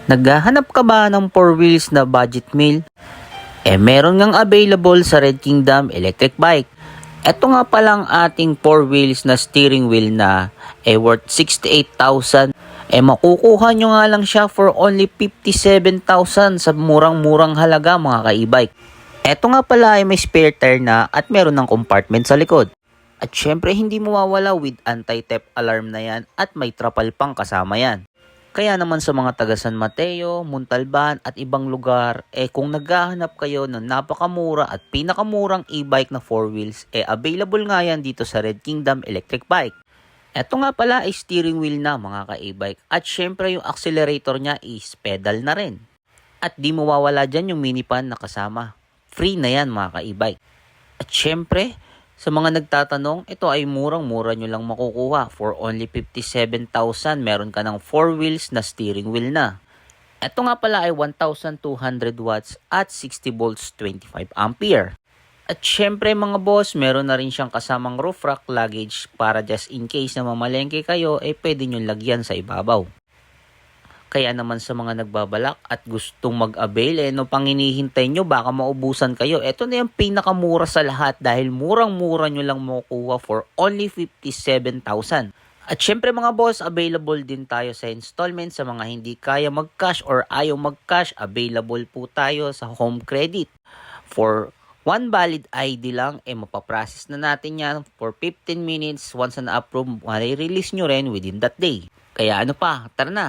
Naghahanap ka ba ng 4 wheels na budget meal? Meron ngang available sa Red Kingdom Electric Bike. Ito nga palang ating 4 wheels na steering wheel na worth 68,000. Makukuha nyo nga lang siya for only 57,000 sa murang-murang halaga mga ka-e-bike. Ito nga pala ay may spare tire na at meron ng compartment sa likod. At syempre hindi mawawala with anti-theft alarm na yan at may trapal pang kasama yan. Kaya naman sa mga taga San Mateo, Montalban at ibang lugar, kung naghahanap kayo ng napakamura at pinakamurang e-bike na 4 wheels, available nga yan dito sa Red Kingdom Electric Bike. Ito nga pala ay steering wheel na mga ka-e-bike at syempre yung accelerator niya is pedal na rin. At di mawawala dyan yung mini pan na kasama. Free na yan mga ka-e-bike. At syempre, sa mga nagtatanong, ito ay murang-mura nyo lang makukuha. For only 57,000, meron ka ng 4 wheels na steering wheel na. Ito nga pala ay 1,200 watts at 60 volts 25 ampere. At syempre mga boss, meron na rin siyang kasamang roof rack luggage para just in case na mamalengke kayo, pwede nyo lagyan sa ibabaw. Kaya naman sa mga nagbabalak at gustong mag-avail, no pang hinihintay nyo, baka maubusan kayo. Ito na yung pinakamura sa lahat dahil murang-mura nyo lang makukuha for only 57,000. At syempre mga boss, available din tayo sa installment sa mga hindi kaya mag-cash or ayaw mag-cash. Available po tayo sa home credit. For one valid ID lang, mapaprocess na natin yan for 15 minutes. Once na-approve, ma-release nyo rin within that day. Kaya ano pa, tara na!